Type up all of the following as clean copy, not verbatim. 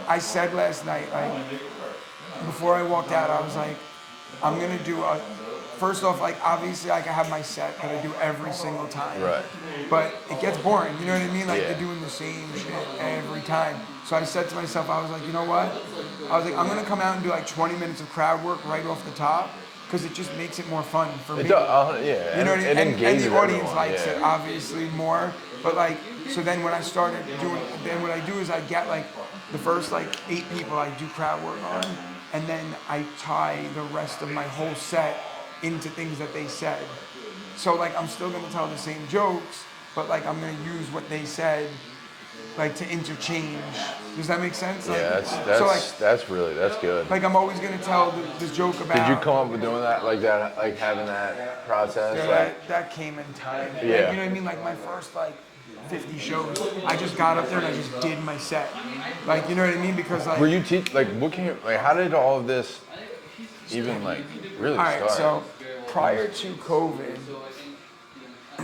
I said last night, like, before I walked out, I was like, I'm gonna do a. First off, like obviously, like I have my set that I do every single time. Right. But it gets boring. You know what I mean? Like Yeah. they're doing the same shit every time. So I said to myself, I was like, you know what? I was like, I'm gonna come out and do like 20 minutes of crowd work right off the top because it just makes it more fun for me. It does, yeah. You know what I mean? It And engages the audience everyone, likes yeah. it obviously more. But like, so then when I started doing, then what I do is I get like the first like 8 people I do crowd work on, and then I tie the rest of my whole set into things that they said. So like I'm still gonna tell the same jokes, but like I'm gonna use what they said, like to interchange. Does that make sense? Like, Yeah, that's good. like I'm always gonna tell this joke about. Did you come up with doing that, like having that process? Yeah, Like, that came in time. Like, Yeah. you know what I mean? Like my first like 50 shows, I just got up there and I just did my set. Like, you know what I mean? Because like. were you how did all of this even like really All right, start? so prior to COVID.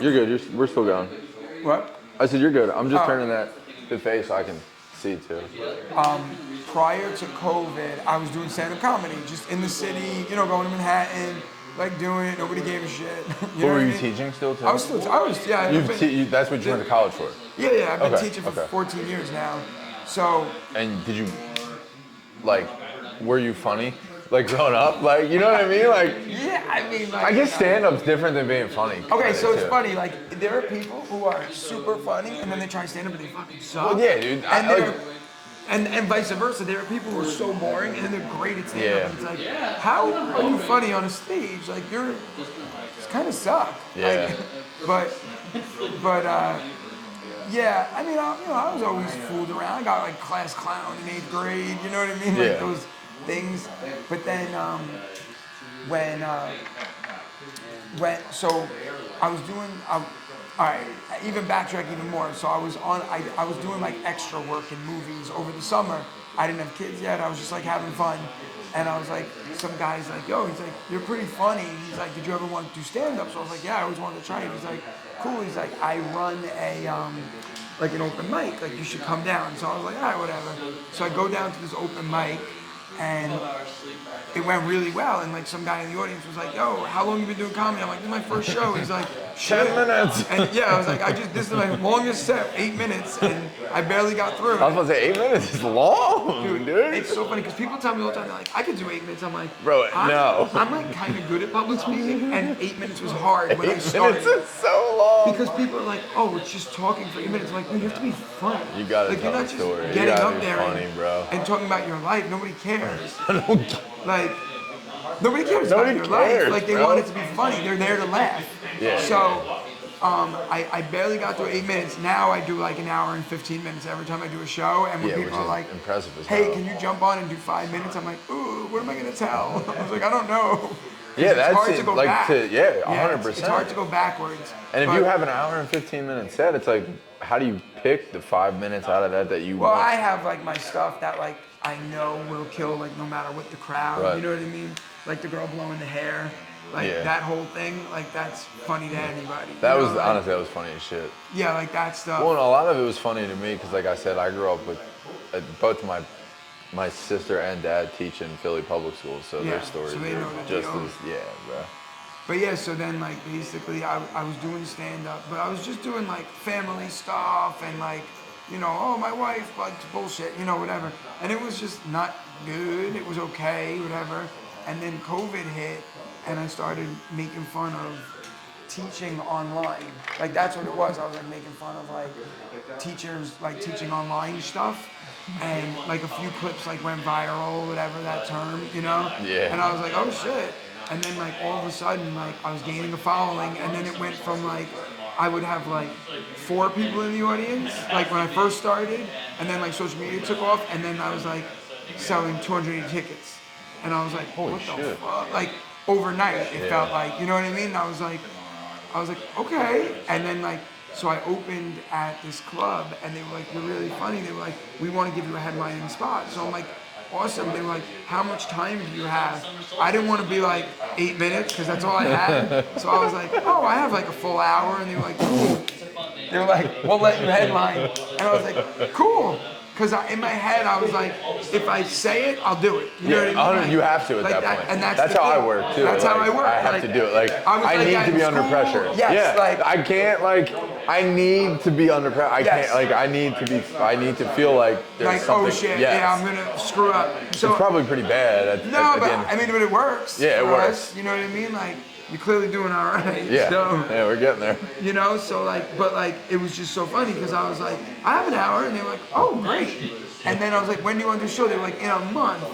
You're good. We're still going. What? I said you're good. I'm just Oh. turning that to face so I can see too. Prior to COVID, I was doing stand-up comedy, just in the city, you know, going to Manhattan, like doing it. Nobody gave a shit. What were you teaching still too? I was, yeah. That's what you went to college for. Yeah, I've been Okay, teaching for okay. 14 years now. So, And did you, like, were you funny? Like growing up? Like, you know what I mean? Like, yeah, I mean, like. I guess stand-up's different than being funny. Okay, so it's too. funny. Like, there are people who are super funny, and then they try stand-up, and they fucking suck. Well, yeah, dude. And vice versa. There are people who are so boring, and then they're great at stand-up. Yeah. And it's like, how are you funny on a stage? Like, you're kind of suck. Yeah. Like, but yeah. I mean, I was always fooled around. I got like class clown in 8th grade. You know what I mean? Yeah. Like those things. But then so I was doing. All right, even backtrack even more. So I was doing like extra work in movies over the summer. I didn't have kids yet. I was just like having fun, and I was like, some guy's like, yo, he's like, you're pretty funny. He's like, did you ever want to do stand up? So I was like, yeah, I always wanted to try it. He's like, cool. He's like, I run a like an open mic. Like you should come down. So I was like, all right, whatever. So I go down to this open mic, and it went really well. And like some guy in the audience was like, yo, how long you been doing comedy? I'm like, this is my first show. He's like, 10 minutes. And yeah, I was like, this is my longest set, 8 minutes, and I barely got through. I was about to say 8 minutes is long, dude. It's so funny because people tell me all the time, they're like, I could do 8 minutes. I'm like, Bro, no. I'm like kind of good at public speaking, and 8 minutes was hard when I 8 started. minutes is so long. Because people are like, oh, it's just talking for 8 minutes. I'm like, no, you have to be funny. You gotta like, tell you're a not just story. You getting gotta up be there funny, bro. and talking about your life. Nobody cares. Like, nobody cares Nobody about your cares, life. Like, they bro. want it to be funny. They're there to laugh. Yeah. So, I barely got through 8 minutes. Now I do like an hour and 15 minutes every time I do a show. And when Yeah, people which are is like, impressive as hey, hell. can you jump on and do 5 minutes? I'm like, ooh, what am I gonna tell? I was like, I don't know. Yeah, that's hard it. to go Like, back. 100%. It's hard to go backwards. And if But- you have an hour and 15 minute set, it's like, how do you pick the 5 minutes out of that you Well, want? I have like my stuff that like I know will kill like no matter what the crowd. Right. You know what I mean? Like the girl blowing the hair, like Yeah. that whole thing. Like that's funny to anybody. That you was, know, like, honestly, that was funny as shit. Yeah, like that stuff. Well, and a lot of it was funny to me because, like I said, I grew up with both my sister and dad teach in Philly public schools, so Yeah, their stories so they are know the just deal. as, bro. But yeah, so then like basically I was doing stand up, but I was just doing like family stuff and like, you know, oh my wife likes bullshit, you know, whatever. And it was just not good. It was okay, whatever. And then COVID hit and I started making fun of teaching online. Like that's what it was. I was like making fun of like teachers like teaching online stuff. And like a few clips like went viral, whatever that term, you know? Yeah. And I was like, oh shit. And then like all of a sudden like I was gaining a following and then it went from like I would have like 4 people in the audience like when I first started and then like social media took off and then I was like selling 280 tickets and I was like Holy what the shit. fuck, like overnight it felt like, you know what I mean? And I was like okay, and then like so I opened at this club and they were like, you're really funny. They were like, we want to give you a headlining spot. So I'm like, awesome. They were like, how much time do you have? I didn't want to be like 8 minutes because that's all I had. So I was like, oh, I have like a full hour. And they were like, cool. They were like, we'll let you headline. And I was like, cool. Because in my head, I was like, if I say it, I'll do it. You know what I mean? 100, Like, you have to at like that point. And that's the how thing. I work too. That's how I work. I have to do it. Like I need to be under pressure. Yes, yeah. I can't I need to be under pressure. I can't I need to feel like there's like, something. oh shit, yes. yeah, I'm gonna screw up. So it's probably pretty bad. But it works. Yeah, it works. Us, you know what I mean? Like, you're clearly doing all right. Yeah. So, yeah, we're getting there. You know, so it was just so funny because I was like, I have an hour, and they were like, oh, great. And then I was like, when do you want to do the show? They were like, in a month.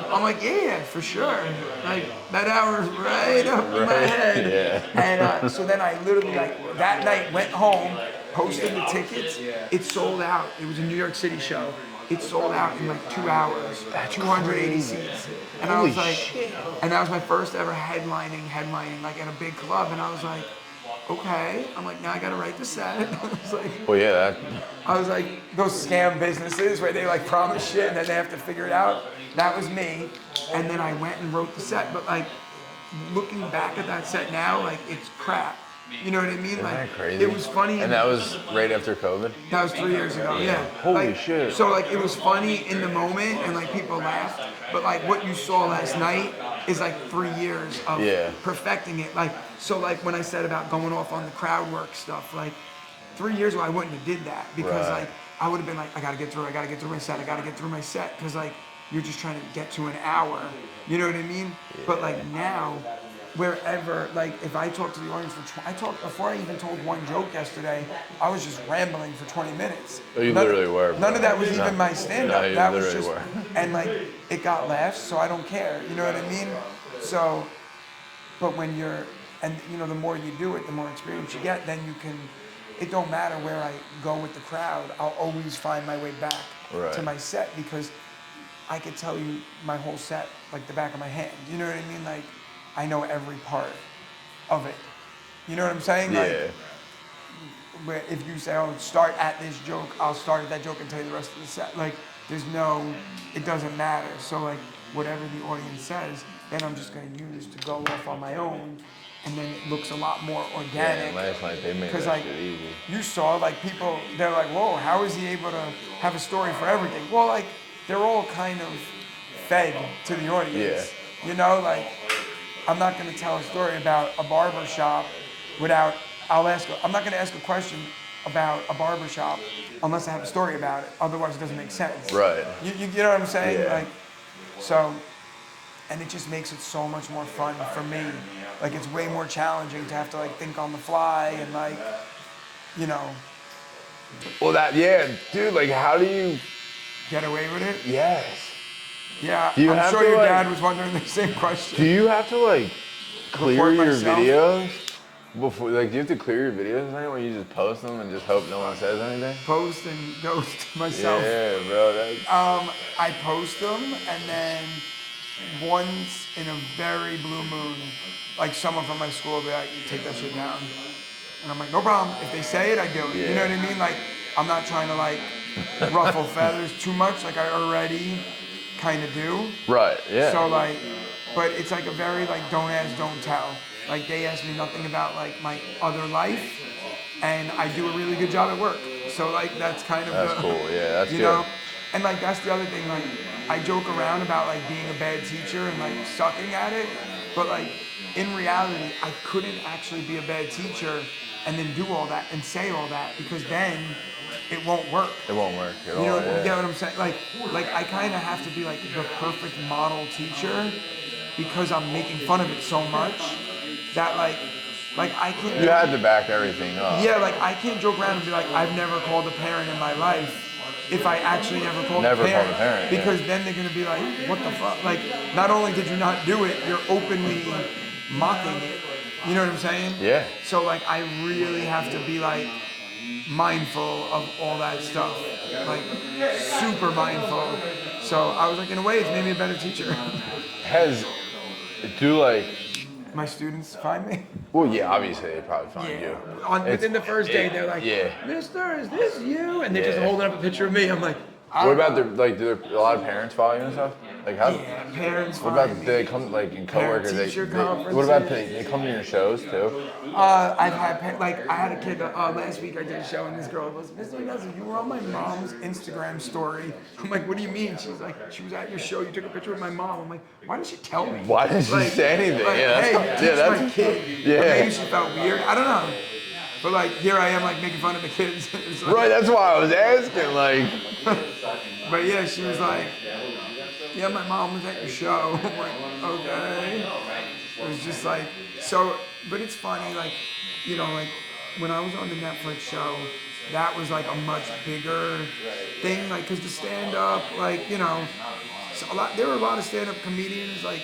I'm like, yeah, for sure. Like, that hour is right up in my head. Yeah. And so then I literally, that night went home, posted the tickets. It sold out. It was a New York City show. It sold out in 2 hours, 280 seats. And I was like, and that was my first ever headlining at a big club. And I was like, okay. I'm like, now I gotta write the set. I was like, well, yeah, I was like, those scam businesses where they promise shit and then they have to figure it out. That was me. And then I went and wrote the set. But looking back at that set now, it's crap. You know what I mean? Isn't that crazy? It was funny. And that was right after COVID? That was 3 years ago, yeah. Holy shit. So it was funny in the moment and people laughed, but what you saw last night is 3 years of perfecting it. So when I said about going off on the crowd work stuff, 3 years ago I wouldn't have did that because I would have been I gotta get through my set, I gotta get through my set because you're just trying to get to an hour. You know what I mean? Yeah. But now, wherever, if I talk to the audience before I even told one joke yesterday, I was just rambling for 20 minutes. Oh, you literally were. None of that was even my stand-up. No, you that literally was just, were. And it got laughs, so I don't care. You know what I mean? So, but when you're, and the more you do it, the more experience you get, then you can, it don't matter where I go with the crowd, I'll always find my way back to my set because I could tell you my whole set like the back of my hand. You know what I mean? I know every part of it. You know what I'm saying? Yeah. Where if you say, oh, start at this joke, I'll start at that joke and tell you the rest of the set. It doesn't matter. So whatever the audience says, then I'm just gonna use to go off on my own, and then it looks a lot more organic. Yeah, last night they made that shit easy. You saw people, they're like, whoa, how is he able to have a story for everything? Well, they're all kind of fed to the audience. Yeah. You know, I'm not going to tell a story about a barber shop I'm not going to ask a question about a barber shop unless I have a story about it. Otherwise, it doesn't make sense. Right. You know what I'm saying? Yeah. And it just makes it so much more fun for me. It's way more challenging to have to think on the fly and Well, dude, how do you get away with it? Yes. Yeah, I'm sure your dad was wondering the same question. Do you have to clear your myself? videos before? Do you have to clear your videos or you just post them and just hope no one says anything? Post and ghost myself. Yeah, bro. I post them and then once in a very blue moon, someone from my school will be like, take that shit down. And I'm like, no problem. If they say it, I do it. Yeah. You know what I mean? I'm not trying to ruffle feathers too much. I already kind of do. Right, yeah. So but it's a very don't ask, don't tell. They ask me nothing about my other life, and I do a really good job at work. So that's kind of that's cool. Yeah, that's you good. know, and that's the other thing. I joke around about being a bad teacher and sucking at it, but in reality, I couldn't actually be a bad teacher and then do all that and say all that because then it won't work. It won't work at all. You know, yeah. you get what I'm saying? I kind of have to be the perfect model teacher because I'm making fun of it so much that I can't. You had to back everything up. Yeah, I can't joke around and be I've never called a parent in my life if I actually never called a parent. Because then they're gonna be what the fuck? Not only did you not do it, you're openly mocking it. You know what I'm saying? Yeah. So I really have to be mindful of all that stuff, super mindful. So I was in a way, it's made me a better teacher. My students find me? Well, yeah, obviously they probably find you. Within the first day, they're like, Mister, is this you? And they're just holding up a picture of me. I'm like, what about do a lot of parents follow you and stuff? Like how? Yeah, parents What find about me. they come like in coworkers? Parent-teacher What about conferences. they come to your shows too? I've had like I had a kid last week. I did a show and this girl goes, "Mr. Ignazio, you were on my mom's Instagram story." I'm like, "What do you mean?" She's like, "She was at your show. You took a picture with my mom." I'm like, "Why didn't she tell me?" Why didn't she say anything? Like, Yeah, hey, teach my kid. yeah. Or maybe she felt weird. I don't know. But like here I am like making fun of the kids. It's like, Right, that's why I was asking. Like, but yeah, she was like, "Yeah, my mom was at your show." I'm like, "Okay." It was just like so, but it's funny, like like when I was on the Netflix show, that was like a much bigger thing, like because the stand up, like so there were a lot of stand up comedians, like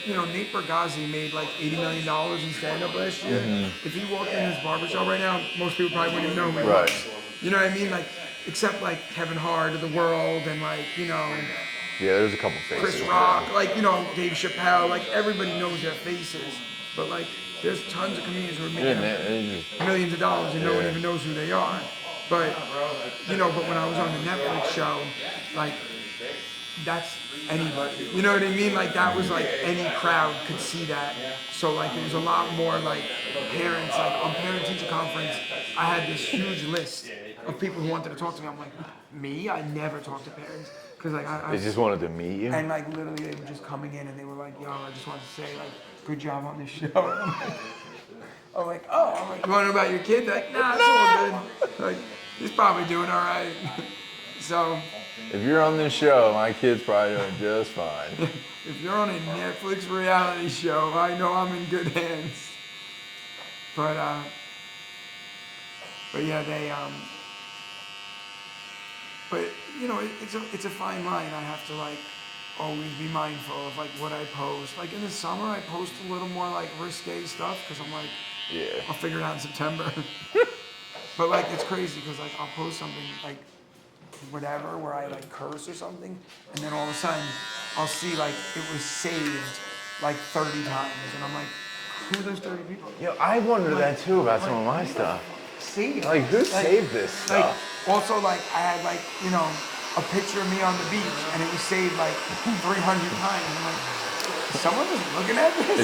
Nate Bargatze made like $80 million in stand up last year. If he walked in his barbershop right now, most people probably wouldn't even know who he Right. was. You know what I mean? Like except like Kevin Hart of the world and like yeah, there's a couple faces. Chris Rock, like Dave Chappelle, like everybody knows their faces, but like there's tons of comedians who are making millions of dollars and no one even knows who they are. But but when I was on the Netflix show, like that's anybody. You know what I mean? Like that was like any crowd could see that. So like it was a lot more like parents. Like on parent teacher conference, I had this huge list of people who wanted to talk to me. I'm like, me? I never talk to parents. Cause like They just wanted to meet you. and like literally they were just coming in and they were like, "Yo, I just wanted to say like, good job on this show." I'm like, "Oh," I'm like, "You want to know about your kid?" They're like, "Nah, it's all good. Like, he's probably doing all right." So, If you're on this show, my kid's probably doing just fine. if you're on a Netflix reality show, I know I'm in good hands. But yeah, but it's a fine line. I have to like always be mindful of like what I post. Like in the summer, I post a little more like risque stuff because I'm like, Yeah. I'll figure it out in September. But like it's crazy because like I'll post something like whatever where I like curse or something, and then all of a sudden I'll see like it was saved like 30 times, and I'm like, who are those 30 people? Yo, I wondered that too about some of my stuff. Saved. Like, who saved this Like stuff? also like I had like a picture of me on the beach, and it was saved like 300 times. I'm like, someone was looking at this.